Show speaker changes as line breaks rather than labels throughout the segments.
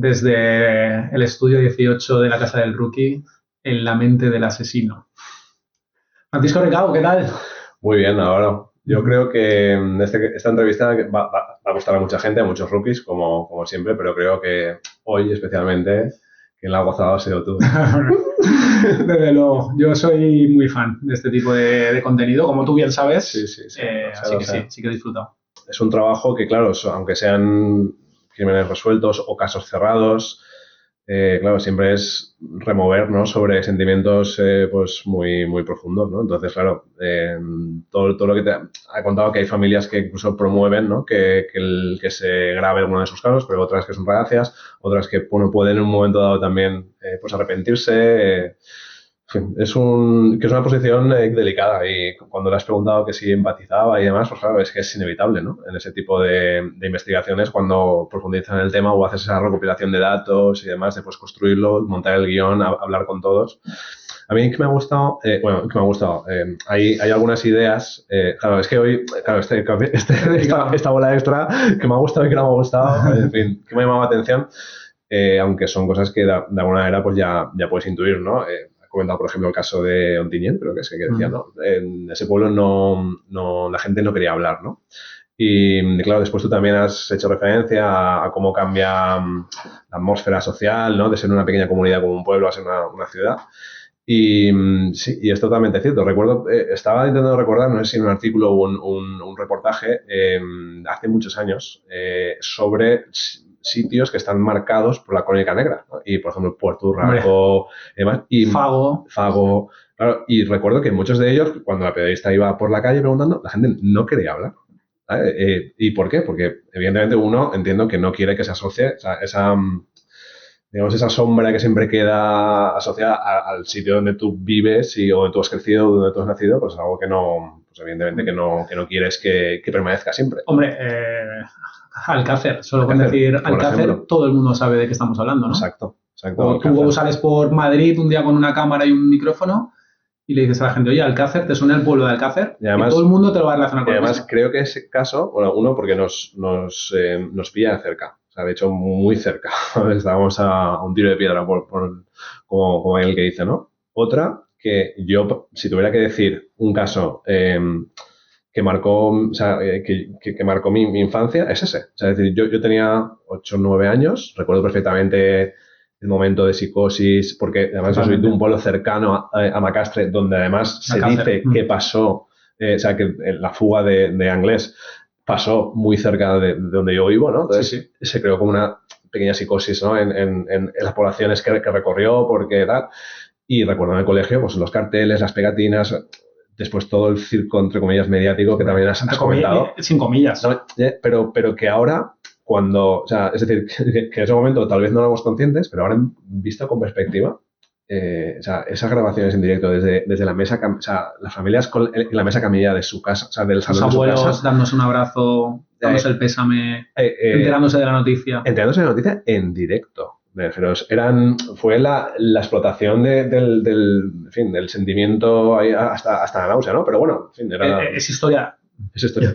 desde el estudio 18 de la Casa del Rookie en la mente del asesino. Francisco Recao, ¿qué tal?
Muy bien, ahora. Yo creo que esta entrevista va a gustar a mucha gente, a muchos rookies, como siempre, pero creo que hoy especialmente quien la ha gozado ha sido tú.
Desde luego, yo soy muy fan de este tipo de contenido, como tú bien sabes.
Sí.
Así que sí que he disfrutado.
Es un trabajo que, claro, aunque sean crímenes resueltos o casos cerrados, claro, siempre es remover, ¿no?, sobre sentimientos pues muy, muy profundos, ¿no? Entonces, claro, todo lo que te ha contado, que hay familias que incluso promueven, ¿no?, que se grabe alguno de sus casos, pero otras que son reacias, otras que, bueno, pueden en un momento dado también pues arrepentirse. En fin, que es una posición delicada, y cuando le has preguntado que si empatizaba y demás, pues claro, es que es inevitable, ¿no? En ese tipo de investigaciones, cuando profundizan en el tema o haces esa recopilación de datos y demás, después construirlo, montar el guión, hablar con todos. A mí que me ha gustado, hay algunas ideas, claro, es que hoy, claro, esta bola extra que me ha gustado y que no me ha gustado, en fin, que me ha llamado la atención, aunque son cosas que de alguna manera pues ya puedes intuir, ¿no? Comentado, por ejemplo, el caso de Ontinyent, pero que decía, ¿no? En ese pueblo la gente no quería hablar, ¿no? Y claro, después tú también has hecho referencia a cómo cambia la atmósfera social, ¿no? De ser una pequeña comunidad como un pueblo a ser una ciudad. Y sí, y es totalmente cierto. Recuerdo, estaba intentando recordar, no sé si en un artículo o un reportaje hace muchos años sobre sitios que están marcados por la crónica negra, ¿no? Y, por ejemplo, Puerto Urraco, demás, y Fago. Claro, y recuerdo que muchos de ellos, cuando la periodista iba por la calle preguntando, la gente no quería hablar. ¿Y por qué? Porque, evidentemente, uno, entiendo que no quiere que se asocie esa sombra que siempre queda asociada al sitio donde tú vives o donde tú has crecido, donde tú has nacido, pues algo que no, pues evidentemente que no quieres que permanezca siempre.
Hombre, Alcácer, solo con decir Alcácer, todo el mundo sabe de qué estamos hablando, ¿no?
Exacto.
O tú sales por Madrid un día con una cámara y un micrófono y le dices a la gente, oye, Alcácer, ¿te suena el pueblo de Alcácer? Y además, todo el mundo te lo va a relacionar con eso.
Y además creo que ese caso, bueno, uno, porque nos pilla cerca. O sea, de hecho, muy cerca. Estábamos a un tiro de piedra como el que dice, ¿no? Otra, que yo, si tuviera que decir un caso que marcó, o sea, que marcó mi infancia, es ese. O sea, es decir, yo tenía 8 o 9 años, recuerdo perfectamente el momento de psicosis, porque además yo soy de un pueblo cercano a Macastre, donde además se dice que pasó, o sea, que la fuga de Anglés pasó muy cerca de donde yo vivo, ¿no? Entonces se creó como una pequeña psicosis, ¿no?, en las poblaciones que recorrió, porque tal. Y recuerdo en el colegio, pues los carteles, las pegatinas, después todo el circo, entre comillas, mediático que también has comentado.
Sin comillas.
¿No? Pero que ahora, cuando, o sea, es decir, que en ese momento tal vez no éramos conscientes, pero ahora visto con perspectiva, o sea, esas grabaciones en directo desde la mesa, o sea, las familias en la mesa camilla de su casa, o sea, del salón de su casa.
Los abuelos dándose un abrazo, dándose el pésame, enterándose de la noticia.
Enterándose de la noticia en directo. Fue la explotación del sentimiento ahí hasta la náusea, ¿no? Pero bueno, en fin,
es historia.
Es historia.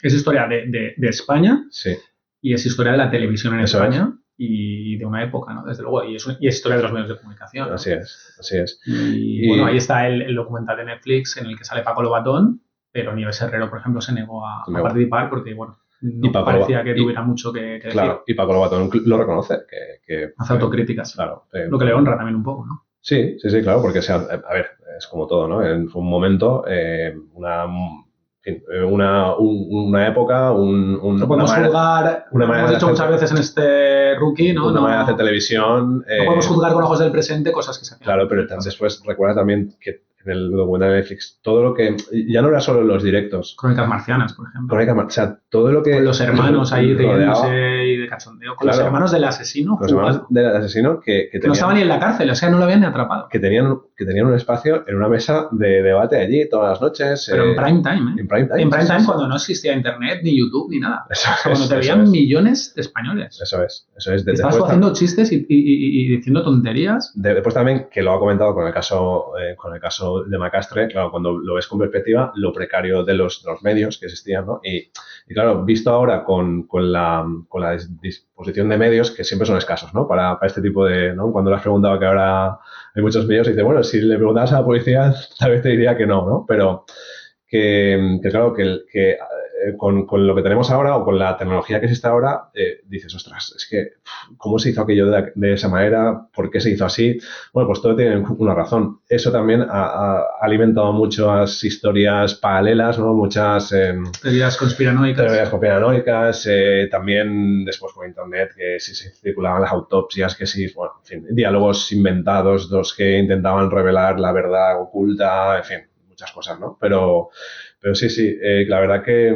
Es historia de España.
Sí.
Y es historia de la televisión en España. Y de una época, ¿no? Desde luego. Y es historia de los medios de comunicación, ¿no?
Así es.
Y bueno, ahí está el documental de Netflix en el que sale Paco Lobatón, pero Nieves Herrero, por ejemplo, se negó a participar porque, bueno, no parecía que tuviera mucho que decir.
Claro, y Paco Lobatón lo reconoce.
Hace autocríticas.
Claro.
Lo que le honra también un poco, ¿no?
Sí, claro, porque, a ver, es como todo, ¿no? Fue un momento, una época,
no podemos juzgar, como hemos dicho muchas veces en este Rookie, ¿no?
Una manera de hacer televisión.
No podemos juzgar con ojos del presente cosas que se hacen.
Claro, pero después recuerda también que en el documental de Netflix, todo lo que, ya no era solo los directos.
Crónicas marcianas, por ejemplo.
O sea, todo lo que...
Con los hermanos ahí riéndose y de cachondeo. Con los hermanos del asesino.
Los hermanos del asesino que
no estaban ni en la cárcel, o sea, no lo habían ni atrapado.
Que tenían un espacio en una mesa de debate allí todas las noches.
Pero en prime time, ¿eh?
En prime time.
En prime time cuando no existía internet, ni YouTube, ni nada. Cuando te veían millones de españoles.
Eso es.
Estabas haciendo chistes y diciendo tonterías.
Después también, que lo ha comentado con el caso caso de Macastre, claro, cuando lo ves con perspectiva, lo precario de los medios que existían, ¿no? Y claro, visto ahora con la disposición de medios, que siempre son escasos, ¿no? Para este tipo de, ¿no? Cuando le has preguntado que ahora hay muchos medios, y dice, bueno, si le preguntabas a la policía, tal vez te diría que no, ¿no? Pero claro, con lo que tenemos ahora o con la tecnología que existe ahora, dices, ostras, es que, ¿cómo se hizo aquello de esa manera? ¿Por qué se hizo así? Bueno, pues todo tiene una razón. Eso también ha alimentado muchas historias paralelas, ¿no? Muchas
teorías conspiranoicas.
También después por internet, que si se circulaban las autopsias, que si, bueno, en fin, diálogos inventados, los que intentaban revelar la verdad oculta, en fin, muchas cosas, ¿no? Pero sí, la verdad que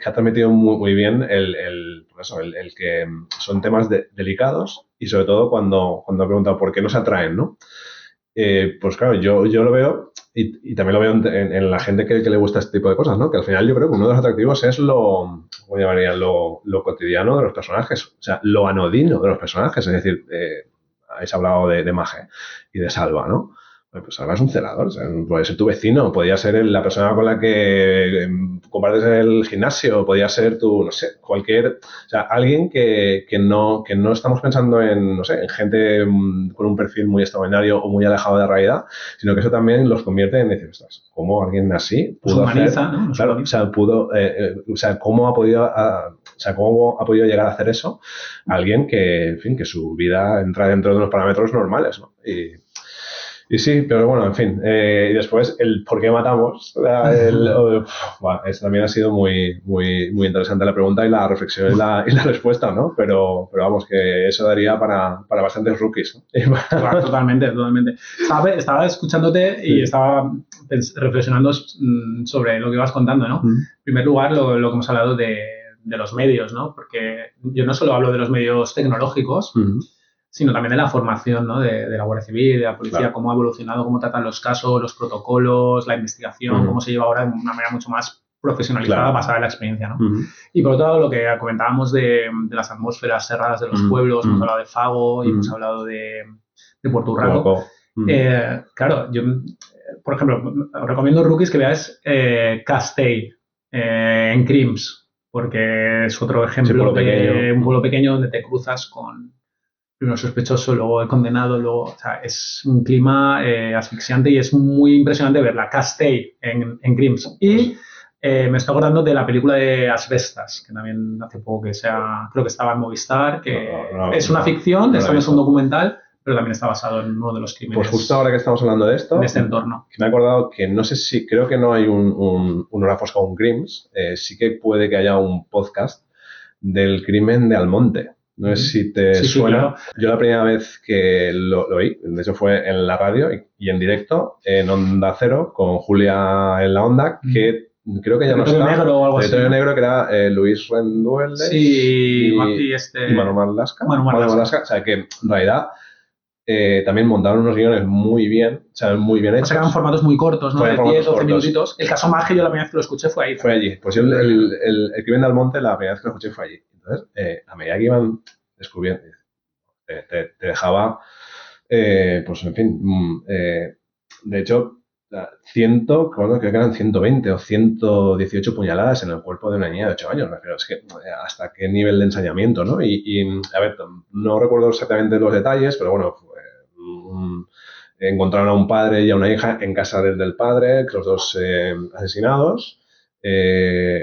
ha transmitido muy bien el que son temas delicados y sobre todo cuando he preguntado por qué nos atraen, ¿no? Pues claro, yo lo veo y también lo veo en la gente que le gusta este tipo de cosas, ¿no? Que al final yo creo que uno de los atractivos es ¿cómo llamaría? Lo cotidiano de los personajes, o sea, lo anodino de los personajes, es decir, habéis hablado de Mage y de Salva, ¿no? Pues Salva es un celador, o sea, puede ser tu vecino, podía ser la persona con la que compartes el gimnasio, podía ser no sé, o sea, alguien que no estamos pensando en, no sé, en gente con un perfil muy extraordinario o muy alejado de la realidad, sino que eso también los convierte en decir, ostras, ¿cómo alguien así pudo
humaniza,
hacer?
¿no?
Claro, o sea, ¿cómo ha podido llegar a hacer eso alguien que, en fin, que su vida entra dentro de unos parámetros normales, ¿no? Y sí, pero bueno, en fin. Y después, el por qué matamos. Eso también ha sido muy interesante la pregunta y la reflexión y la respuesta, ¿no? Pero vamos, que eso daría para bastantes rookies, ¿no?
Claro, totalmente. Estaba escuchándote y estaba reflexionando sobre lo que ibas contando, ¿no? En primer lugar, lo que hemos hablado de los medios, ¿no? Porque yo no solo hablo de los medios tecnológicos, sino también de la formación, ¿no? de la Guardia Civil, de la policía, claro. Cómo ha evolucionado, cómo tratan los casos, los protocolos, la investigación, cómo se lleva ahora de una manera mucho más profesionalizada, claro. Basada en la experiencia, ¿no? Y por otro lado, lo que comentábamos de las atmósferas cerradas de los pueblos, hemos hablado de Fago y hemos hablado de Puerto Urraco. Claro, yo, por ejemplo, os recomiendo Rookies que veáis Castell en Crims, porque es otro ejemplo de un pueblo pequeño donde te cruzas con primero el sospechoso, luego el condenado, luego, o sea, es un clima asfixiante y es muy impresionante verla. Castell en Crims. Y me estoy acordando de la película de Asbestas, que también hace poco creo que estaba en Movistar, que es una ficción, no es un documental, pero también está basado en uno de los crímenes.
Pues justo ahora que estamos hablando de esto,
en este entorno.
Me he acordado que no sé si, creo que no hay un Orafosca o un Crims, sí que puede que haya un podcast del crimen de Almonte. No sé si te suena. Sí, claro. Yo la primera vez que lo oí, de hecho fue en la radio y en directo, en Onda Cero, con Julia en la Onda, que creo que ya no está.
Negro o algo así.
Territorio Negro, que era Luis Rendueles
y
Manu Marlasca. O sea, que en realidad también montaron unos guiones muy bien, o sea, muy bien hechos.
Eran formatos muy cortos, ¿no? De 10, 12 minutitos. El caso Mage, yo la primera vez que lo escuché fue ahí.
Fue allí. Pues yo el crimen de Almonte, la primera vez que lo escuché fue allí. Entonces, a medida que iban descubriendo, te dejaba, pues en fin, de hecho, creo que eran 120 o 118 puñaladas en el cuerpo de una niña de 8 años, me refiero, es que hasta qué nivel de ensañamiento, ¿no? Y a ver, no recuerdo exactamente los detalles, pero bueno, encontraron a un padre y a una hija en casa del padre, los dos asesinados.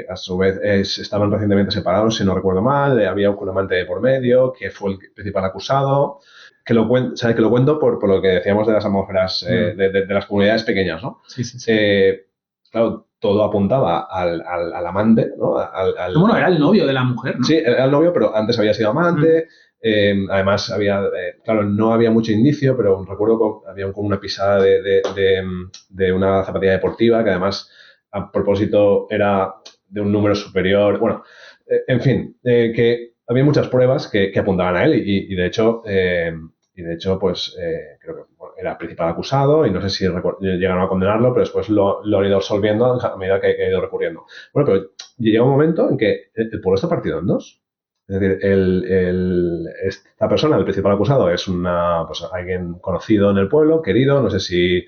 A su vez estaban recientemente separados, si no recuerdo mal, había un amante de por medio, que fue el principal acusado, que lo cuento por lo que decíamos de las atmósferas de las comunidades pequeñas, ¿no?
Sí.
Claro, todo apuntaba al amante, ¿no?
Bueno, era el novio de la mujer, ¿no?
Sí, era el novio, pero antes había sido amante. Además, claro, no había mucho indicio, pero recuerdo que había como una pisada de una zapatilla deportiva que además a propósito era de un número superior. Bueno, en fin, que había muchas pruebas que apuntaban a él y de hecho, pues creo que era el principal acusado y no sé si llegaron a condenarlo, pero después lo han ido resolviendo a medida que ha ido recurriendo. Bueno, pero llega un momento en que el pueblo está partido en dos. Es decir, esta persona, el principal acusado, es pues, alguien conocido en el pueblo, querido, no sé si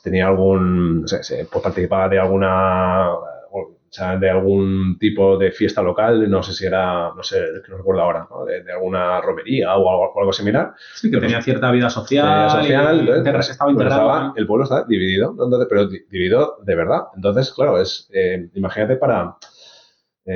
tenía algún, no sé, pues participaba de alguna, o sea, de algún tipo de fiesta local, no sé si era, no sé, que no recuerdo ahora, ¿no? De alguna romería o algo similar.
Sí, que
pero,
tenía cierta vida social,
entonces,
estaba integrado.
el pueblo está dividido, ¿no? Entonces, pero dividido de verdad. Entonces, claro, imagínate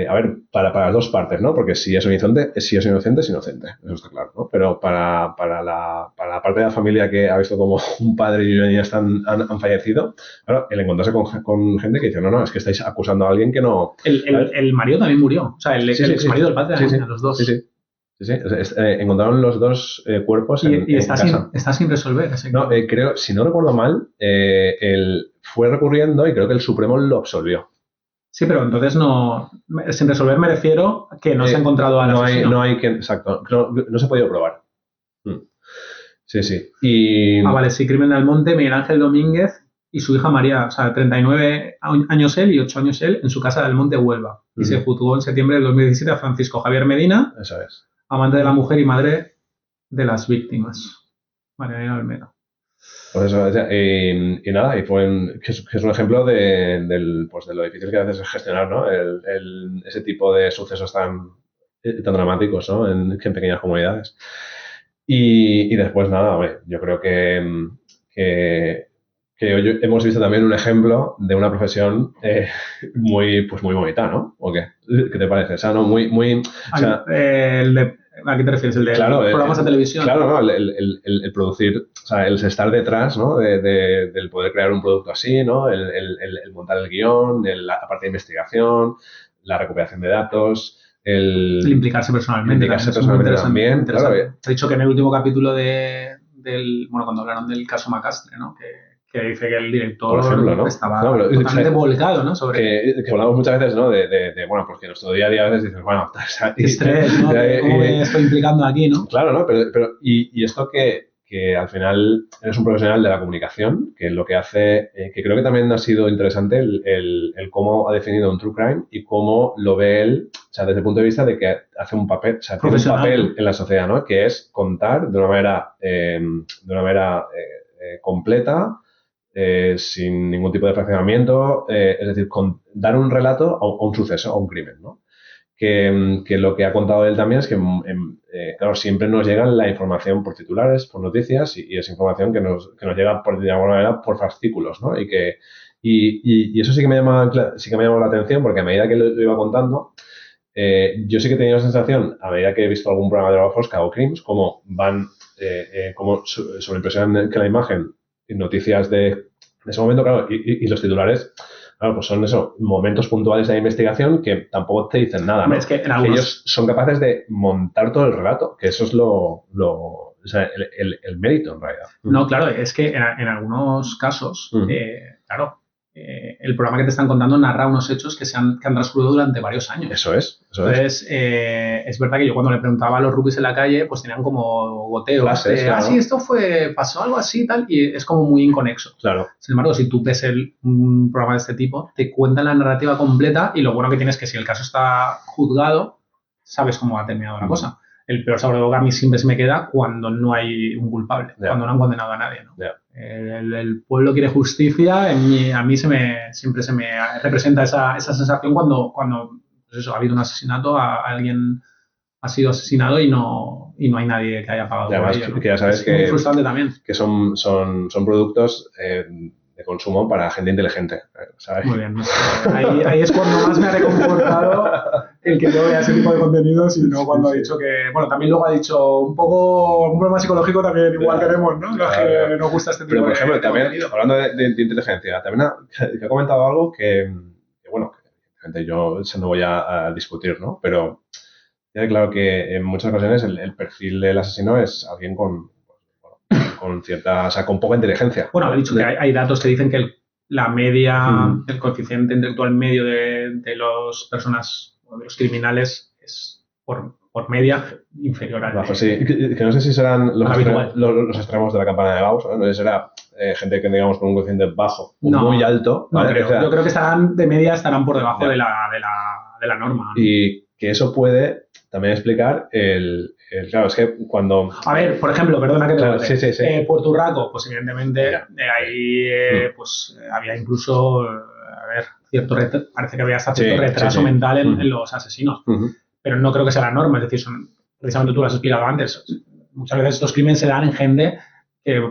a ver, para las dos partes, ¿no? Porque si es inocente, es inocente, eso está claro, ¿no? Pero para la parte de la familia que ha visto como un padre y una niña han fallecido, claro, el encontrarse con gente que dice, no, es que estáis acusando a alguien que no...
El marido también murió, o sea, el ex marido del padre de la niña, los dos.
Sí. Encontraron los dos cuerpos en casa.
Está sin resolver.
No, creo, si no recuerdo mal, él fue recurriendo y creo que el Supremo lo absolvió.
Sí, pero entonces no... Sin resolver me refiero que no se ha encontrado al asesino.
Exacto, no se ha podido probar. Sí.
Vale, sí, Crimen de Almonte, Miguel Ángel Domínguez y su hija María, o sea, 39 años él y 8 años él, en su casa de Almonte, Huelva. Y se juzgó en septiembre del 2017 a Francisco Javier Medina,
eso es,
amante de la mujer y madre de las víctimas. Mariana Almeida.
Pues eso, y nada, que es un ejemplo de lo difícil que a veces es gestionar, ¿no? Ese tipo de sucesos tan dramáticos, ¿no? En pequeñas comunidades. Y después, nada, yo creo que hoy hemos visto también un ejemplo de una profesión muy bonita, ¿no? ¿O qué? ¿Qué te parece? O sea, ¿no? O sea,
¿a qué te refieres? ¿El de programas de televisión?
Claro, ¿no? El producir, o sea, el estar detrás, ¿no? Del poder crear un producto así, ¿no? El montar el guión, la parte de investigación, la recuperación de datos, el
implicarse personalmente.
También. Claro,
te he dicho que en el último capítulo cuando hablaron del caso Macastre, ¿no? Que dice que el director,
por ejemplo, ¿no?
estaba totalmente volcado, ¿no?
Sobre que hablamos muchas veces, ¿no? Porque nuestro día a día a veces dices, bueno,
estrés, ¿no? ¿Cómo me estoy implicando aquí, no?
Claro, ¿no? Pero esto que al final eres un profesional de la comunicación, que lo que hace, que creo que también ha sido interesante el cómo ha definido un true crime y cómo lo ve él, o sea, desde el punto de vista de que hace un papel, o sea, tiene un papel en la sociedad, ¿no? Que es contar de una manera completa, sin ningún tipo de fraccionamiento, es decir, dar un relato a un suceso, a un crimen, ¿no? Que lo que ha contado él también es que, claro, siempre nos llega la información por titulares, por noticias, y es información que nos llega de alguna manera por fascículos, ¿no? Y eso sí que me llama la atención, porque a medida que lo iba contando, yo sí que he tenido la sensación, a medida que he visto algún programa de la Fosca o Crims, como van, como sobreimpresionan que la imagen, noticias de ese momento, claro, y los titulares, claro, pues son eso, momentos puntuales de investigación que tampoco te dicen nada, ¿no?
Es que
ellos son capaces de montar todo el relato, que eso es o sea, el mérito en realidad.
No, claro, es que en algunos casos, claro, el programa que te están contando narra unos hechos que han transcurrido durante varios años.
Eso es.
Entonces, es verdad que yo cuando le preguntaba a los rubis en la calle, pues tenían como goteos.
Flashes, claro.
Sí, pasó algo así y tal, y es como muy inconexo.
Claro.
Sin embargo, si tú ves un programa de este tipo, te cuentan la narrativa completa y lo bueno que tienes es que si el caso está juzgado, sabes cómo ha terminado la cosa. El peor sabor de boca a mí siempre se me queda cuando no hay un culpable, cuando no han condenado a nadie, ¿no? El pueblo quiere justicia, a mí siempre se me representa esa sensación cuando pues eso, ha habido un asesinato, alguien ha sido asesinado y no hay nadie que haya pagado por ello, ¿no?
Que ya sabes
es muy frustrante también.
Que son productos de consumo para gente inteligente, ¿sabes?
Muy bien. Ahí es cuando más me ha reconfortado el que yo vea ese tipo de contenidos y no cuando ha dicho que... Bueno, también luego ha dicho un problema psicológico también igual queremos, ¿no? Los que nos gusta este tipo
Pero, por ejemplo, también, hablando de inteligencia, también ha comentado algo que yo no voy a discutir, ¿no? Pero claro que en muchas ocasiones el perfil del asesino es alguien con cierta, o sea, con poca inteligencia.
Bueno, ha dicho que hay datos que dicen que la media, el coeficiente intelectual medio de las personas, de los criminales, es por media inferior al
bajo. Sí, que no sé si serán los extremos de la campana de Gauss, ¿no? No sé si será gente que, digamos, con un coeficiente bajo o muy alto.
No, ¿vale? Yo creo que de media estarán por debajo de la norma, ¿no?
Y que eso puede también explicar claro, es que cuando...
A ver, por ejemplo, perdona que te
claro,
corte.
sí.
Puerto Urraco, pues evidentemente ahí pues había incluso, a ver, parece que había hasta cierto retraso mental en los asesinos. Pero no creo que sea la norma, es decir, precisamente tú lo has explicado antes. Muchas veces estos crímenes se dan en gente que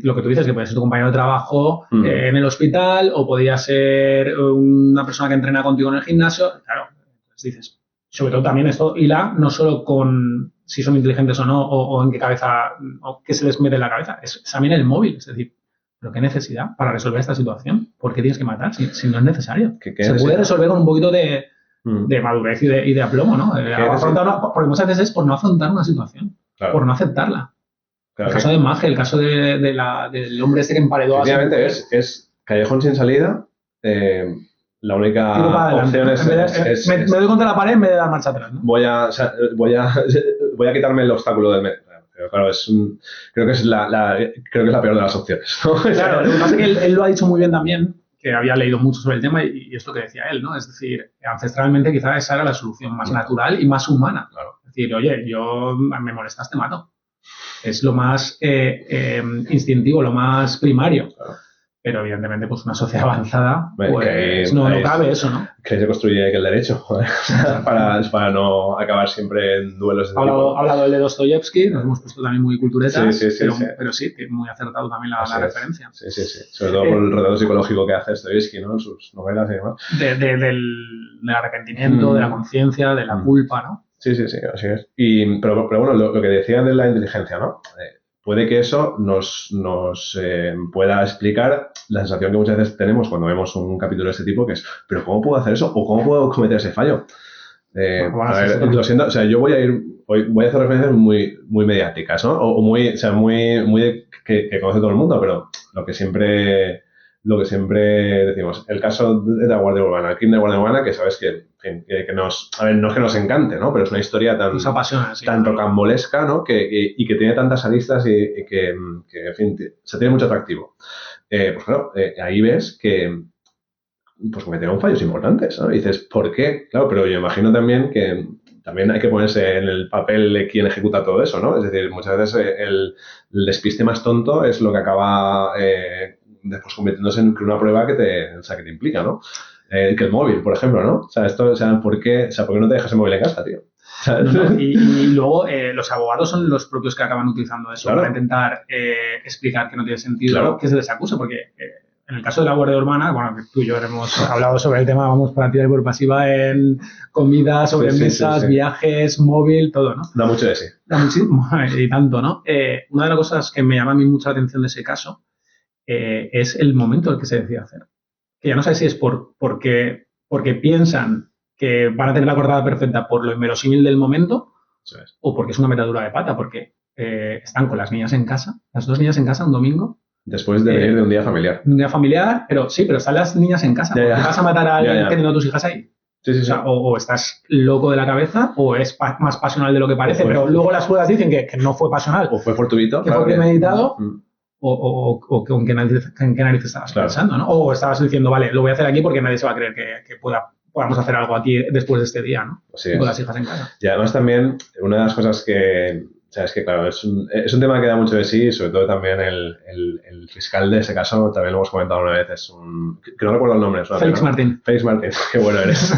lo que tú dices, que puede ser tu compañero de trabajo en el hospital o podría ser una persona que entrena contigo en el gimnasio. Claro, pues dices, sobre todo también esto hila no solo con si son inteligentes o no, o en qué cabeza, o qué se les mete en la cabeza, es también el móvil, es decir, ¿pero qué necesidad para resolver esta situación? ¿Por qué tienes que matar si no es necesario? Se puede resolver con un poquito de madurez y de aplomo, ¿no? Porque muchas veces es por no afrontar una situación, por no aceptarla. Claro, el caso de Maje, el caso del hombre ese que emparedó a su mujer.
es callejón sin salida. La única opción es...
Me doy contra la pared en vez de dar marcha atrás, ¿no?
Voy a quitarme el obstáculo del medio. Pero claro, creo que es la peor de las opciones, ¿no?
Claro, lo que pasa es que él lo ha dicho muy bien también, que había leído mucho sobre el tema y es lo que decía él, ¿no? Es decir, ancestralmente quizás esa era la solución más natural y más humana. Claro. Es decir, oye, me molestas, te mato. Es lo más instintivo, lo más primario. Claro. Pero evidentemente, pues una sociedad avanzada, pues no cabe eso, ¿no?
Que se construye el derecho para no acabar siempre en duelos de
Ha hablado el de Dostoyevsky, nos hemos puesto también muy culturetas, pero sí, que muy acertado también la referencia.
Sí. Sobre todo por el retrato psicológico que hace Dostoyevsky, ¿no? En sus novelas y demás.
Del arrepentimiento, de la conciencia, de la culpa, ¿no?
Sí, así es. Pero bueno, lo que decía de la inteligencia, ¿no? Puede que eso nos pueda explicar la sensación que muchas veces tenemos cuando vemos un capítulo de este tipo, que es, ¿pero cómo puedo hacer eso? ¿O cómo puedo cometer ese fallo? A ver, lo siento, o sea, yo voy a hacer referencias muy, muy mediáticas, ¿no? O muy que conoce todo el mundo, pero lo que siempre decimos, el caso de la Guardia Urbana, el crimen de la Guardia Urbana, que sabes que no es que nos encante, ¿no? Pero es una historia tan rocambolesca, ¿no? Y que tiene tantas aristas y que en fin, se tiene mucho atractivo. Pues claro, ahí ves que pues cometieron fallos importantes, ¿no? Y dices, ¿por qué? Claro, pero yo imagino también que también hay que ponerse en el papel de quien ejecuta todo eso, ¿no? Es decir, muchas veces el despiste más tonto es lo que acaba después convirtiéndose en una prueba que te implica, ¿no? Que el móvil, por ejemplo, ¿no? O sea, ¿por qué no te dejas el móvil en casa, tío?
Y luego los abogados son los propios que acaban utilizando eso para intentar explicar que no tiene sentido que se les acuse, porque en el caso de la Guardia Urbana, bueno, que tú y yo hemos hablado sobre el tema, vamos por activa y por pasiva en comida, sobremesas, viajes, móvil, todo, ¿no?
Da mucho de sí.
Da muchísimo, y tanto, ¿no? Una de las cosas que me llama a mí mucho la atención de ese caso es el momento en el que se decide hacer. Que ya no sé si es porque piensan que van a tener la coartada perfecta por lo inverosímil del momento o porque es una metadura de pata, porque están con las niñas en casa, las dos niñas en casa un domingo.
Después de venir de un día familiar.
Un día familiar, pero están las niñas en casa. Ya. ¿Vas a matar a alguien teniendo a tus hijas ahí?
Sí.
O sea, o estás loco de la cabeza o es más pasional de lo que parece, pero luego las pruebas dicen que no fue pasional.
O fue fortuito.
Que fue premeditado. O con qué narices estabas pensando, ¿no? O estabas diciendo, vale, lo voy a hacer aquí porque nadie se va a creer que podamos hacer algo aquí después de este día, ¿no?
Sí.
Con las hijas en casa.
Y además también, una de las cosas que... O sea, es que claro, es un tema que da mucho de sí, y sobre todo también el fiscal de ese caso, también lo hemos comentado una vez, que no recuerdo el nombre.
Félix Martín.
Félix Martín, qué bueno eres.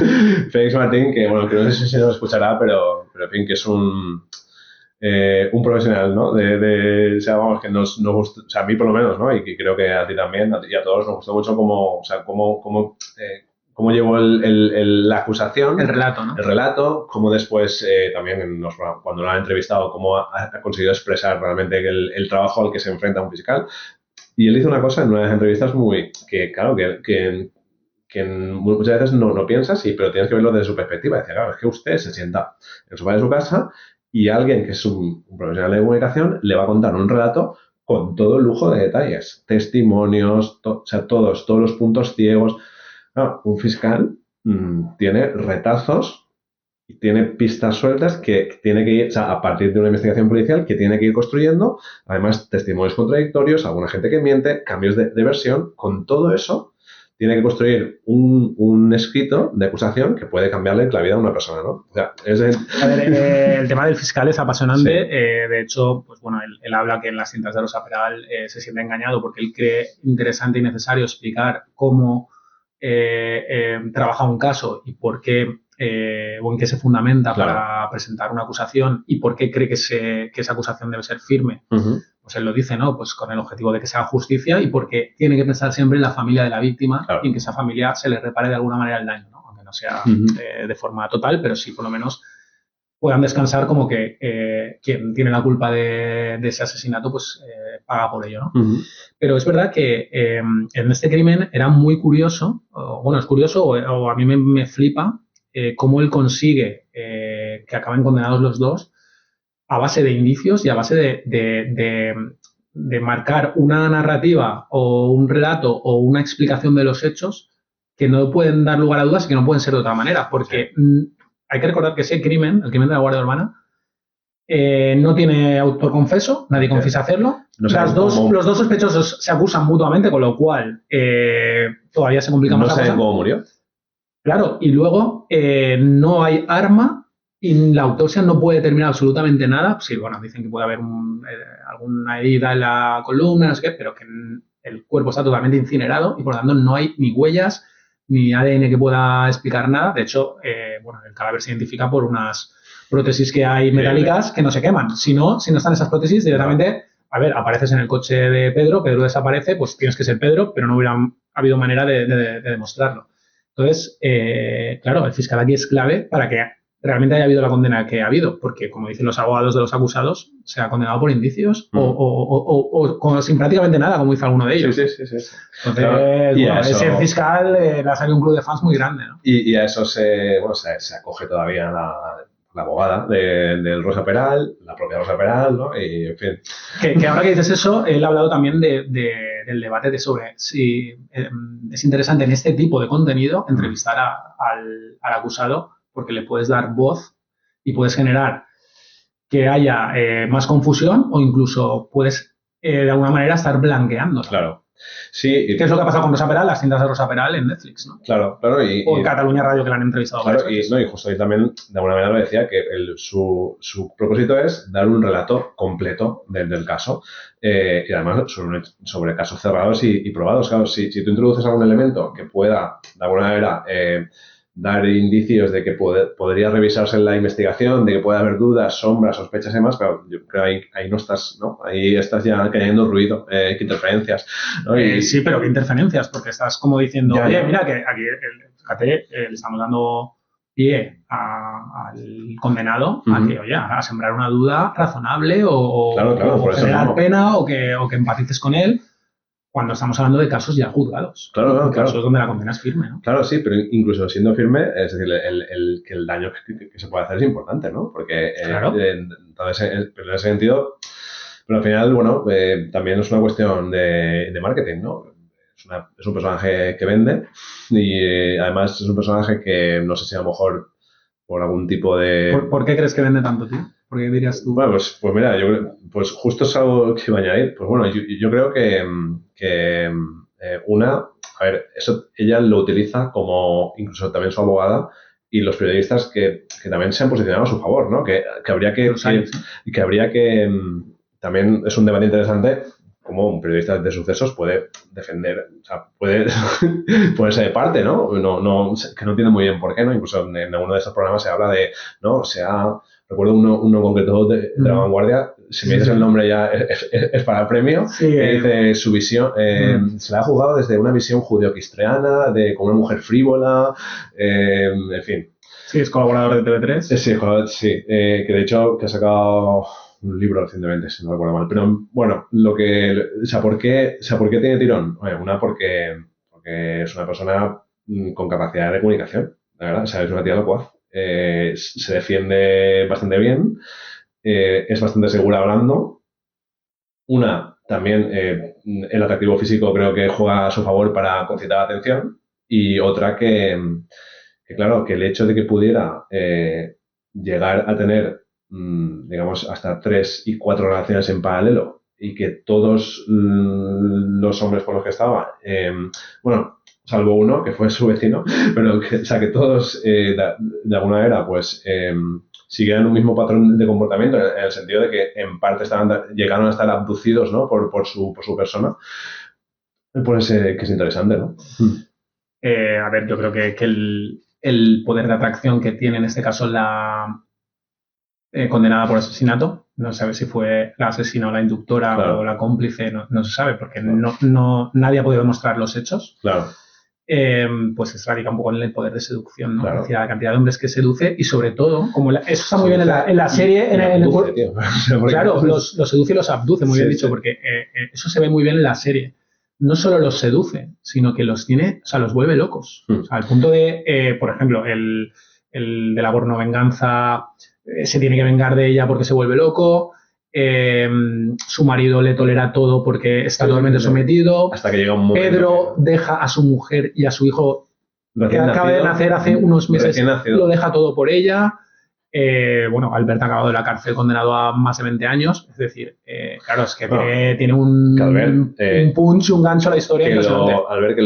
Félix Martín, que bueno, que no sé si nos escuchará, pero en fin, que es un profesional, ¿no? O sea, vamos, que nos gusta, o sea, a mí por lo menos, ¿no? Y que creo que a ti también, y a todos nos gustó mucho cómo llevó la acusación.
El relato, ¿no?
El relato, cómo después también cuando lo han entrevistado, cómo ha conseguido expresar realmente el trabajo al que se enfrenta un fiscal. Y él hizo una cosa en una de las entrevistas que muchas veces no piensas, pero tienes que verlo desde su perspectiva. Dice, claro, es que usted se sienta en el sofá de su casa y alguien que es un profesional de comunicación le va a contar un relato con todo el lujo de detalles, testimonios, o sea, todos los puntos ciegos. No, un fiscal tiene retazos y tiene pistas sueltas que tiene que ir, o sea, a partir de una investigación policial que tiene que ir construyendo, además testimonios contradictorios, alguna gente que miente, cambios de versión, con todo eso tiene que construir un escrito de acusación que puede cambiarle la vida a una persona, ¿no? O sea,
A ver, el tema del fiscal es apasionante.
Sí.
De hecho, pues bueno, él habla que en las cintas de Rosa Peral se siente engañado porque él cree interesante y necesario explicar cómo trabaja un caso y por qué o en qué se fundamenta para presentar una acusación y por qué cree que esa acusación debe ser firme. Pues él lo dice, ¿no? Pues con el objetivo de que se haga justicia y porque tiene que pensar siempre en la familia de la víctima y en que esa familia se le repare de alguna manera el daño, ¿no? Aunque no sea de forma total, pero sí por lo menos puedan descansar como que quien tiene la culpa de ese asesinato pues paga por ello, ¿no? Pero es verdad que en este crimen era muy curioso, es curioso o a mí me flipa cómo él consigue que acaben condenados los dos a base de indicios y a base de marcar una narrativa o un relato o una explicación de los hechos que no pueden dar lugar a dudas y que no pueden ser de otra manera, porque hay que recordar que ese crimen, el crimen de la Guardia Urbana, no tiene autor confeso, nadie confiesa hacerlo.
No sé
los dos sospechosos se acusan mutuamente, con lo cual todavía se complica más la cosa.
No sé cómo murió.
Claro, y luego no hay arma y la autopsia no puede determinar absolutamente nada. Sí, bueno, dicen que puede haber alguna herida en la columna, no sé qué, pero que el cuerpo está totalmente incinerado y por lo tanto no hay ni huellas ni ADN que pueda explicar nada. De hecho, el cadáver se identifica por unas prótesis que hay metálicas que no se queman. Si no están esas prótesis, directamente, a ver, apareces en el coche de Pedro desaparece, pues tienes que ser Pedro, pero no hubiera habido manera de demostrarlo. Entonces, claro, el fiscal aquí es clave para que realmente haya habido la condena que ha habido, porque, como dicen los abogados de los acusados, se ha condenado por indicios o sin prácticamente nada, como dice alguno de ellos.
Sí.
Entonces, ese fiscal le ha salido un club de fans muy grande, ¿no?
Y a eso se acoge todavía la abogada del Rosa Peral, la propia Rosa Peral, ¿no? Y, en fin.
Que ahora que dices eso, él ha hablado también del debate sobre si es interesante en este tipo de contenido entrevistar al acusado, porque le puedes dar voz y puedes generar que haya más confusión o incluso puedes de alguna manera estar blanqueando.
Claro. Sí.
¿Qué es lo que ha pasado con Rosa Peral, las cintas de Rosa Peral en Netflix, ¿no?
Claro.
O en Cataluña Radio, que la han entrevistado.
Claro, y justo ahí también, de alguna manera lo decía, que su propósito es dar un relato completo del caso y además sobre casos cerrados y probados. Claro, si tú introduces algún elemento que pueda, de alguna manera, dar indicios de que podría revisarse en la investigación, de que puede haber dudas, sombras, sospechas y demás, pero yo creo que ahí no estás, ¿no? Ahí estás ya cayendo ruido, que interferencias, ¿no?
Sí, pero ¿qué interferencias? Porque estás como diciendo, oye, mira, que aquí, fíjate, le estamos dando pie al condenado a que, oye, a sembrar una duda razonable o generar pena o que empatices con él. Cuando estamos hablando de casos ya juzgados.
Claro.
Casos donde la condena es firme, ¿no?
Claro, sí, pero incluso siendo firme, es decir, que el daño que se puede hacer es importante, ¿no? Porque en ese sentido, pero al final, bueno, también es una cuestión de marketing, ¿no? Es un personaje que vende y además es un personaje que no sé si a lo mejor por algún tipo de...
¿Por qué crees que vende tanto, tío? ¿Por qué dirías tú?
Bueno, pues mira, pues justo es algo que iba a añadir. Pues bueno, yo creo que a ver, eso ella lo utiliza como incluso también su abogada y los periodistas que también se han posicionado a su favor, ¿no? Que habría que también es un debate interesante cómo un periodista de sucesos puede defender, o sea, puede ponerse de parte, ¿no? Que no entiende muy bien por qué, ¿no? Incluso en alguno de esos programas se habla de, ¿no? Recuerdo uno concreto de La Vanguardia, si me dices el nombre ya es para el premio, dice su visión, se la ha jugado desde una visión judeocristiana, como una mujer frívola, en fin.
Sí, es colaborador de TV3.
Sí, que de hecho que ha sacado un libro recientemente, si no recuerdo mal. Pero bueno, ¿por qué tiene tirón? Una porque es una persona con capacidad de comunicación, la verdad, o sea, es una tía locuaz. Se defiende bastante bien, es bastante segura hablando. También el atractivo físico creo que juega a su favor para concitar la atención. Y otra que claro, que el hecho de que pudiera llegar a tener digamos, hasta 3 y 4 relaciones en paralelo y que todos los hombres con los que estaba, salvo uno, que fue su vecino, pero que, o sea, que todos, de alguna manera, pues, siguieran un mismo patrón de comportamiento, en el sentido de que, en parte, llegaron a estar abducidos, ¿no? por su persona. Pues que es interesante, ¿no?
A ver, yo creo que el poder de atracción que tiene, en este caso, la condenada por asesinato, no se sabe si fue la asesina o la inductora, claro, o la cómplice, no se sabe, porque nadie ha podido demostrar los hechos.
Claro.
Pues se radica un poco en el poder de seducción, ¿no?
Claro.
Es decir, la cantidad de hombres que seduce y, sobre todo, como eso está muy bien en la serie, claro, los seduce y los abduce, muy bien dicho, porque eso se ve muy bien en la serie. No solo los seduce, sino que los tiene, o sea, los vuelve locos. O sea, al punto de, por ejemplo, el de la pornovenganza se tiene que vengar de ella porque se vuelve loco. Su marido le tolera todo porque está totalmente sometido.
Hasta que llega un momento.
Pedro deja a su mujer y a su hijo que acaba de nacer hace unos meses, lo deja todo por ella. Bueno, Albert ha acabado de la cárcel condenado a más de 20 años. Es decir, claro, es que tiene un punch, un gancho a la historia.
Albert, que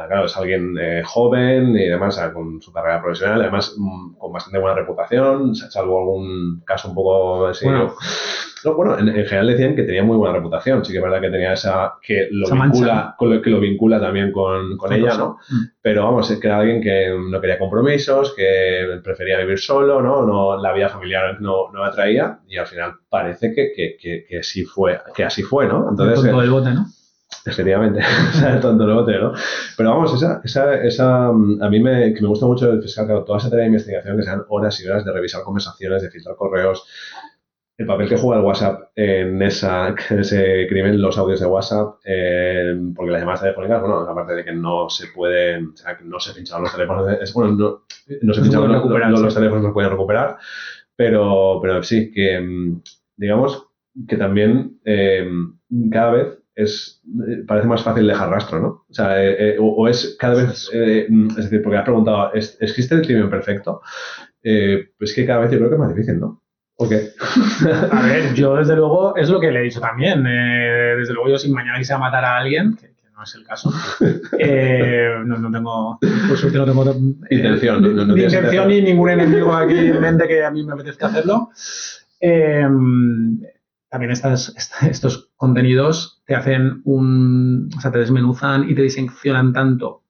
claro, es alguien joven y demás, con su carrera profesional, además con bastante buena reputación, salvo algún caso un poco así. Bueno, en general decían que tenía muy buena reputación. Sí que es verdad que tenía que lo vincula también con ella, ¿no? Pero vamos, es que era alguien que no quería compromisos, que prefería vivir solo, ¿no? La vida familiar no la atraía, y al final parece que así fue, ¿no? Entonces,
con todo el bote, ¿no?
Efectivamente, el tonto del bote, ¿no? Pero vamos, esa a mí que me gusta mucho el fiscal, claro, toda esa tarea de investigación, que sean horas y horas de revisar conversaciones, de filtrar correos, el papel que juega el WhatsApp en ese crimen, los audios de WhatsApp, porque las llamadas telefónicas, bueno, aparte de que no se pueden, o sea, que no se pinchaban los teléfonos, no se pinchaban los teléfonos, no se pueden recuperar, pero sí, que digamos que también cada vez parece más fácil dejar rastro, ¿no? O sea, o es cada vez, es decir, porque has preguntado, ¿existe el crimen perfecto? Pues que cada vez yo creo que es más difícil, ¿no? ¿O qué?
A ver, yo desde luego, es lo que le he dicho también, desde luego yo si mañana quisiera matar a alguien, que no es el caso, no tengo, por suerte no tengo
intención,
ni intención ni ningún enemigo aquí en mente que a mí me apetezca hacerlo. También estos contenidos te hacen o sea, te desmenuzan y te diseccionan tanto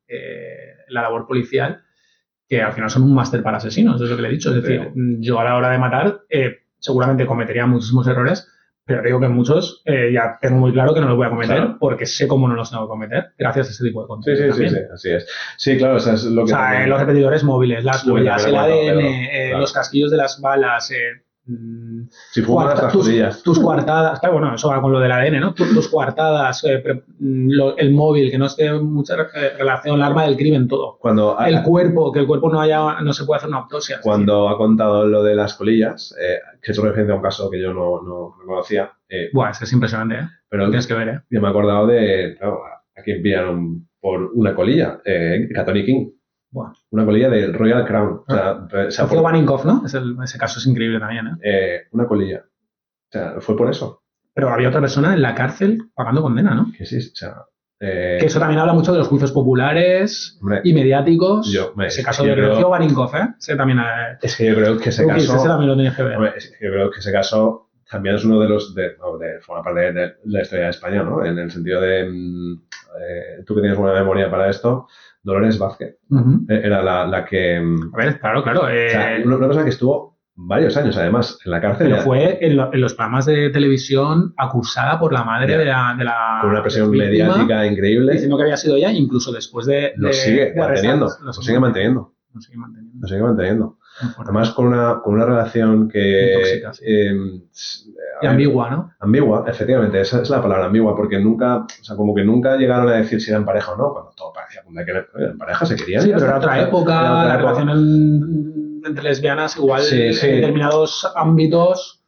la labor policial, que al final son un máster para asesinos, es lo que le he dicho. Es decir, yo a la hora de matar seguramente cometería muchísimos errores, pero digo que muchos ya tengo muy claro que no los voy a cometer, claro, porque sé cómo no los tengo que cometer gracias a ese tipo de contenido.
Sí, así es. Sí, claro, o sea, es lo que...
O sea, también, los repetidores móviles, las huellas, el ADN, claro, los casquillos de las balas...
si fumas las colillas.
Tus coartadas, claro, bueno, eso va con lo del ADN, ¿no? Tus coartadas, el móvil, que no esté mucha relación, el arma del crimen, todo. El cuerpo, que el cuerpo no se puede hacer una autopsia.
Cuando ha contado lo de las colillas, que es referencia a un caso que yo no conocía.
Buah, es impresionante, ¿eh?
Pero
tienes que ver, ¿eh?
Yo me he acordado de, claro, a quien pillaron por una colilla, Tony King.
Buah.
Una colilla del Royal Crown. O sea,
fue Baninkoff, ¿no? Ese caso es increíble también, ¿eh?
Una colilla. O sea, fue por eso.
Pero había otra persona en la cárcel pagando condena, ¿no?
Que sí, o sea...
que eso también habla mucho de los juicios populares, hombre, y mediáticos. Ese caso de Recio Baninkoff, ¿eh? Ese también,
es que yo creo que ese caso...
Ese también lo tenías que ver.
Hombre, es que yo creo que ese caso también es uno de los... forma parte de la historia de España, ¿no? En el sentido de... tú que tienes buena memoria para esto... Dolores Vázquez era la que...
A ver, claro.
O sea, una persona que estuvo varios años, además, en la cárcel.
Pero fue en los programas de televisión acusada por la madre de la
con una presión mediática increíble.
Diciendo que había sido ella, incluso después de...
Lo sigue manteniendo. Además, con una relación que...
Tóxica, sí. Y ambigua, ¿no?
Ambigua, efectivamente, esa es la palabra, ambigua, porque nunca, o sea, como que nunca llegaron a decir si eran pareja o no, cuando todo parecía que eran pareja, se querían.
Sí, pero era otra época, la relación entre lesbianas igual en determinados ámbitos...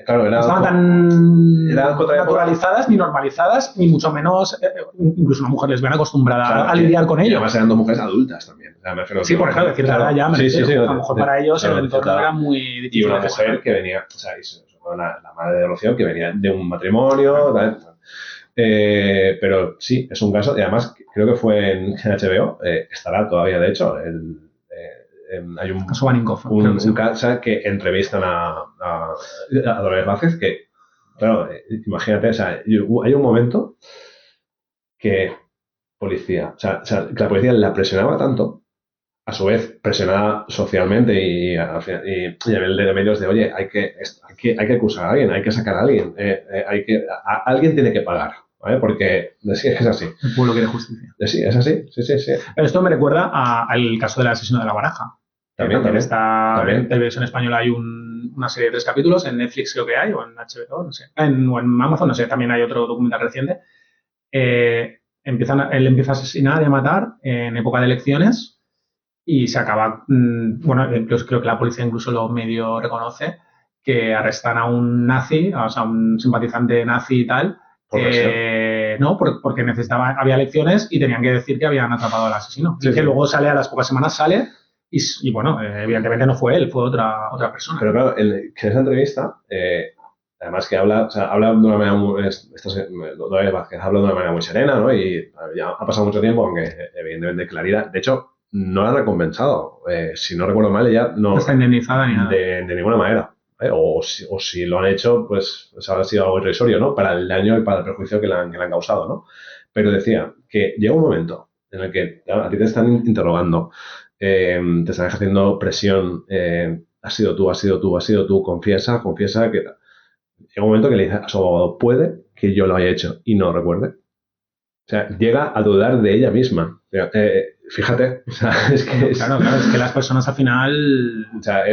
Claro,
no estaban tan naturalizadas ni normalizadas, ni mucho menos incluso una mujer lesbiana acostumbrada a lidiar con ello.
Y además eran dos mujeres adultas también. O sea, me refiero
sí, por ejemplo, decir la verdad ya, a lo mejor para ellos el entorno era muy difícil.
Y una mujer que venía, o sea, la madre de Rocío, que venía de un matrimonio, Pero sí, es un caso, y además creo que fue en HBO, estará todavía, de hecho, hay un
Caso Baninkoff,
un caso que entrevistan a Dolores Vázquez, que, claro, imagínate, o sea, hay un momento que policía, o sea, que la policía la presionaba tanto, a su vez presionada socialmente y a nivel de medios de, oye, hay que acusar a alguien, hay que sacar a alguien, alguien tiene que pagar, ¿vale? Porque sí, es así.
El pueblo quiere justicia.
Sí, es así, sí.
Esto me recuerda al caso del asesino de la Baraja.
También
está en televisión española, hay una serie de 3 capítulos, en Netflix creo que hay, o en HBO, no sé, o en Amazon, no sé, también hay otro documental reciente. Él empieza a asesinar y a matar en época de elecciones y se acaba, bueno, creo que la policía incluso lo medio reconoce, que arrestan a un nazi, o sea, un simpatizante nazi y tal, no, porque había elecciones y tenían que decir que habían atrapado al asesino. Sí, y que luego sale, a las pocas semanas sale, y bueno, evidentemente no fue él, fue otra persona.
Pero claro, en esa entrevista, además que habla de una manera muy serena, ¿no? Y ya ha pasado mucho tiempo, aunque evidentemente claridad. De hecho, no la han recompensado. Si no recuerdo mal, ella no
está indemnizada ni nada.
De ninguna manera. O si lo han hecho, pues habrá sido algo irrisorio, ¿no? Para el daño y para el perjuicio que le han causado, ¿no? Pero decía que llega un momento en el que a ti te están interrogando, te están ejerciendo presión, has sido tú, confiesa que... Llega un momento que le dice a su abogado, puede que yo lo haya hecho y no recuerde. O sea, llega a dudar de ella misma. Fíjate, o sea, es que...
Claro, es que las personas al final...
O sea,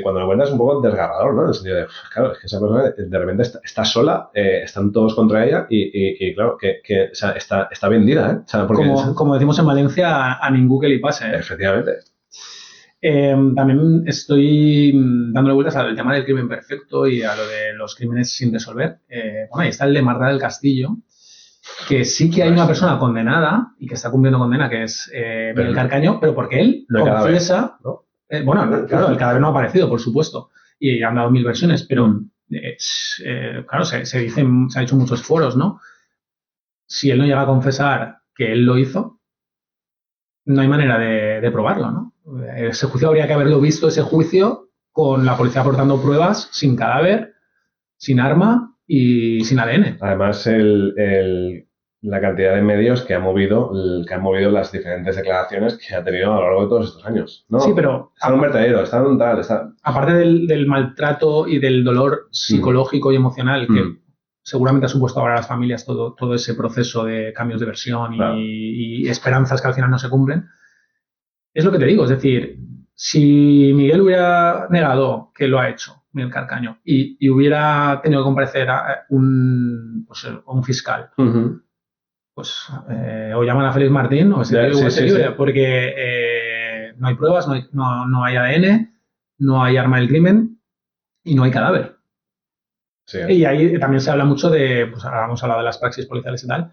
cuando lo cuentas es un poco desgarrador, ¿no? En el sentido de, claro, es que esa persona de repente está sola, están todos contra ella y claro, o sea, está vendida, ¿eh? O sea, porque,
como decimos en Valencia, a ningún que le pase, ¿eh?
Efectivamente.
También estoy dándole vueltas al tema del crimen perfecto y a lo de los crímenes sin resolver. Bueno, ahí está el de Marta del Castillo, que sí que hay una persona condenada y que está cumpliendo condena, que es Miguel Carcaño, pero porque él confiesa... ¿no? Bueno, claro, el cadáver no ha aparecido, por supuesto, y han dado 1000 versiones, pero claro, se ha hecho muchos foros, ¿no? Si él no llega a confesar que él lo hizo, no hay manera de probarlo, ¿no? Ese juicio habría que haberlo visto, ese juicio, con la policía aportando pruebas, sin cadáver, sin arma y sin ADN.
Además, la cantidad de medios que han movido las diferentes declaraciones que ha tenido a lo largo de todos estos años, ¿no?
Sí, pero...
Está un vertedero, está un tal, está...
Aparte del maltrato y del dolor psicológico y emocional que seguramente ha supuesto ahora a las familias todo ese proceso de cambios de versión y esperanzas que al final no se cumplen, es lo que te digo, es decir, si Miguel hubiera negado que lo ha hecho, Miguel Carcaño, y hubiera tenido que comparecer a un fiscal, pues o llaman a Félix Martín o se libre, porque no hay pruebas, no hay ADN, no hay arma del crimen y no hay cadáver. Sí. Y ahí también se habla mucho de, pues ahora hemos hablado de las praxis policiales y tal,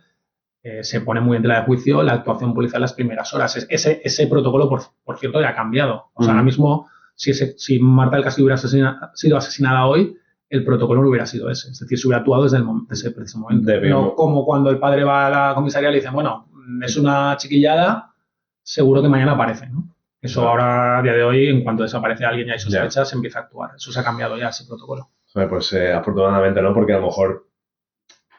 se pone muy en tela de juicio la actuación policial en las primeras horas. Ese protocolo, por cierto, ya ha cambiado. O sea, ahora mismo, si Marta del Castillo hubiera sido asesinada hoy, el protocolo no hubiera sido ese. Es decir, se hubiera actuado desde ese preciso momento. No como cuando el padre va a la comisaría y le dicen, bueno, es una chiquillada, seguro que mañana aparece, ¿no? Eso ahora, a día de hoy, en cuanto desaparece alguien y hay sospechas, se empieza a actuar. Eso se ha cambiado ya, ese protocolo.
Pues afortunadamente no, porque a lo mejor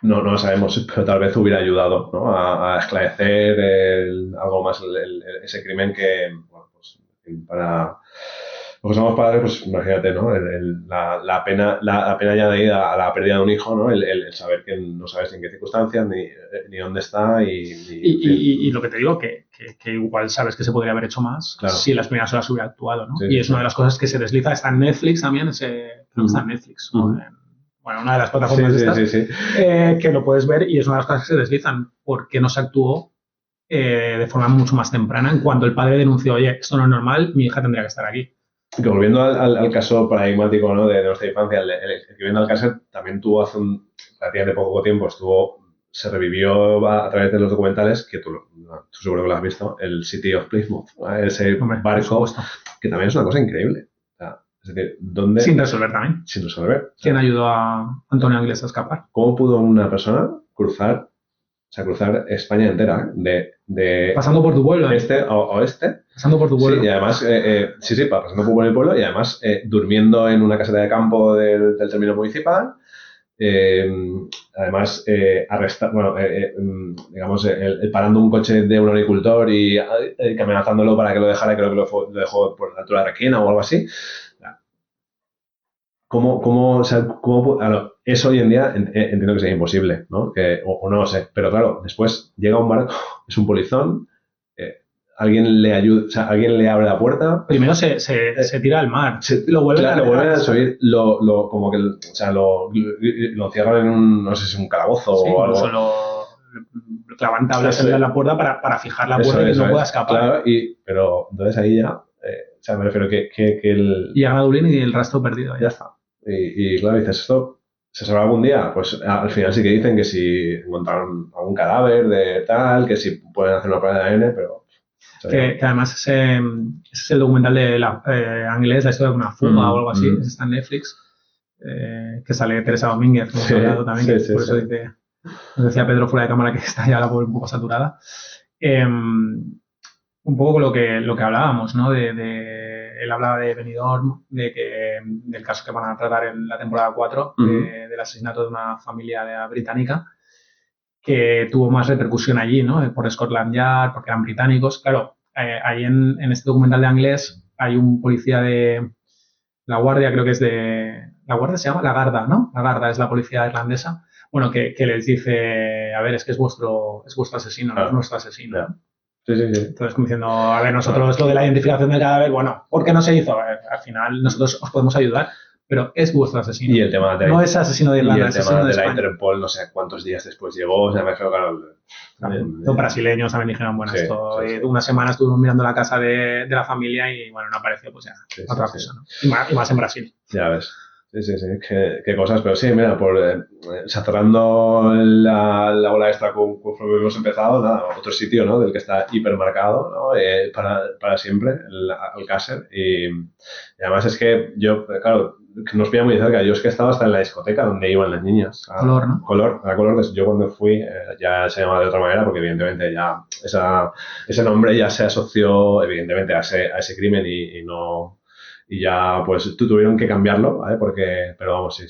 no lo sabemos, pero tal vez hubiera ayudado, ¿no? a esclarecer algo más ese crimen que, bueno, pues para los que somos padres, pues imagínate, ¿no? La pena añadida a la pérdida de un hijo, ¿no? El saber que no sabes en qué circunstancias ni dónde está
y lo que te digo, que igual sabes que se podría haber hecho más si en las primeras horas hubiera actuado, ¿no? Y es una de las cosas que se desliza, está en Netflix también, está en Netflix, bueno, una de las plataformas que lo puedes ver y es una de las cosas que se deslizan porque no se actuó de forma mucho más temprana en cuanto el padre denunció, oye, esto no es normal, mi hija tendría que estar aquí.
Que volviendo al caso paradigmático, ¿no? de nuestra infancia, el crimen de Alcácer también tuvo hace relativamente poco tiempo, se revivió a través de los documentales, que tú seguro que lo has visto, el City of Plymouth, ese barco, que también es una cosa increíble. O sea, Es decir, ¿dónde?
Sin resolver también.
Sin resolver.
¿Quién ayudó a Antonio Anglés a escapar?
¿Cómo pudo una persona cruzar España entera, de
pasando por tu pueblo,
este a oeste?
Pasando por tu pueblo.
Sí, y además, pasando por el pueblo y además durmiendo en una caseta de campo del término municipal. Además, digamos, parando un coche de un agricultor y amenazándolo para que lo dejara, creo que lo dejó por la altura de Requena o algo así. ¿Cómo eso hoy en día entiendo que sería imposible, ¿no? O no lo sé, pero claro, después llega un barco, es un polizón, alguien le ayuda, o sea, alguien le abre la puerta.
Primero se tira al mar, lo vuelven
a subir, como que, o sea, lo encierran en un, no sé si un calabozo o algo.
Lo clavan tablas en la puerta para fijar la puerta y que no pueda escapar.
Claro, pero entonces ahí ya, o sea, me refiero que
llegan a Dublín y el rastro perdido.
Ya está. Y claro, dices, ¿esto se sabrá algún día? Pues al final sí que dicen que si encontraron algún cadáver de tal, que si pueden hacer una prueba de ADN, pero...
Que además ese es el documental de Anglés, la historia de una fuga o algo así, está en Netflix, que sale Teresa Domínguez, también, por eso dice, nos decía Pedro fuera de cámara que está ya la pobre un poco saturada. Un poco lo que hablábamos, ¿no? Él hablaba de Benidorm, del caso que van a tratar en la temporada 4, del asesinato de una familia británica, que tuvo más repercusión allí, ¿no? Por Scotland Yard, porque eran británicos. Claro, ahí en este documental de Anglés hay un policía de la Guardia, creo que es de... La Guardia se llama La Garda, ¿no? La Garda es la policía irlandesa. Bueno, que les dice, a ver, es que es vuestro asesino, no es nuestro asesino.
Yeah. Sí.
Entonces, como diciendo, a ver, nosotros lo de la identificación del cadáver, bueno, ¿por qué no se hizo? Al final nosotros os podemos ayudar, pero es vuestro asesino.
Y el tema
no es asesino de Irlanda,
y el tema de la
España.
Interpol, no sé cuántos días después llegó, o sea, me claro.
Los brasileños también dijeron, bueno, esto, una semana estuvimos mirando la casa de la familia y, bueno, no apareció, pues ya, otra cosa, ¿no? Y más en Brasil.
Ya ves. Sí, qué cosas, pero sí, mira, cerrando la bola extra conforme hemos empezado, nada, otro sitio, ¿no? Del que está hipermarcado, ¿no? Para siempre, el Alcácer, y además es que yo, claro, nos pilla muy cerca, yo es que estaba hasta en la discoteca donde iban las niñas.
Color, ¿no?
Color, yo cuando fui ya se llamaba de otra manera, porque evidentemente ya ese nombre ya se asoció evidentemente a ese crimen y ya pues tuvieron que cambiarlo, ¿vale? Pero vamos, sí.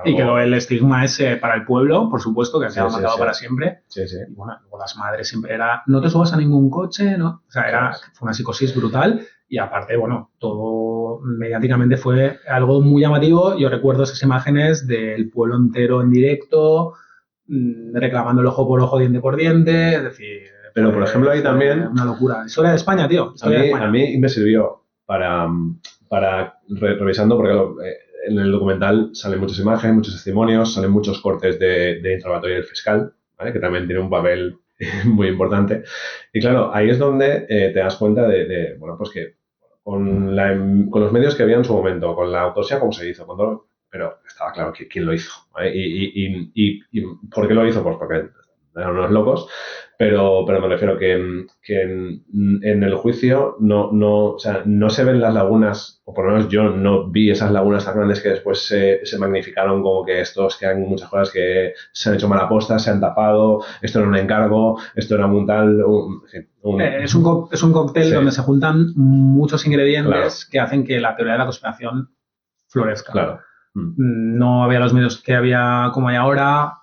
Y quedó el estigma ese para el pueblo, por supuesto, que se ha marcado para siempre.
Sí.
Y bueno, luego las madres siempre era, no te subas a ningún coche, ¿no? O sea, fue una psicosis brutal y aparte, bueno, todo mediáticamente fue algo muy llamativo. Yo recuerdo esas imágenes del pueblo entero en directo, reclamando el ojo por ojo, diente por diente, es decir...
Pero, por ejemplo, ahí también...
Una locura. Historia de España, tío.
A mí me sirvió para revisando, porque en el documental salen muchas imágenes, muchos testimonios, salen muchos cortes de interrogatorio del fiscal, ¿vale? Que también tiene un papel muy importante. Y claro, ahí es donde te das cuenta bueno, pues que con los medios que había en su momento, con la autopsia, como se hizo, pero estaba claro quién lo hizo, ¿vale? Y ¿por qué lo hizo? Pues porque eran unos locos. Pero me refiero que en el juicio no se ven las lagunas, o por lo menos yo no vi esas lagunas tan grandes que después se magnificaron como que que hay muchas cosas que se han hecho mal aposta, se han tapado, esto era un encargo, esto era un tal...
Es un cóctel donde se juntan muchos ingredientes que hacen que la teoría de la conspiración florezca.
Claro.
No había los medios que había como hay ahora,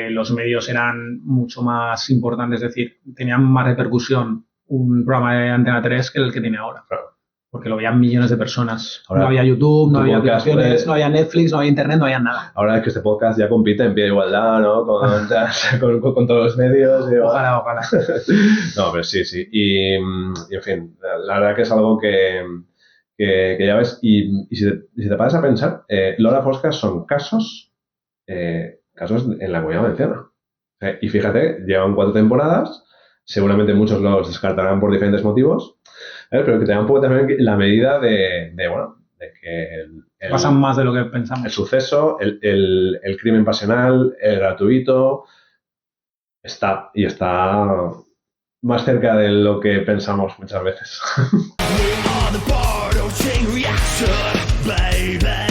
los medios eran mucho más importantes, es decir, tenían más repercusión un programa de Antena 3 que el que tiene ahora.
Claro.
Porque lo veían millones de personas.
Ahora,
no había YouTube, no había aplicaciones,
puede...
no había Netflix, no había Internet, no había nada.
Ahora es que este podcast ya compite en pie de igualdad, ¿no? Con todos los medios.
Ojalá.
No, pero sí. Y en fin, la verdad que es algo que ya ves, y si te paras a pensar, Laura Fosca son casos en la Comunidad Valenciana. Y fíjate, llevan 4 temporadas, seguramente muchos los descartarán por diferentes motivos, pero que te da un poco también la medida de que
pasan más de lo que pensamos.
El suceso, el crimen pasional, el gratuito, está más cerca de lo que pensamos muchas veces.
baby.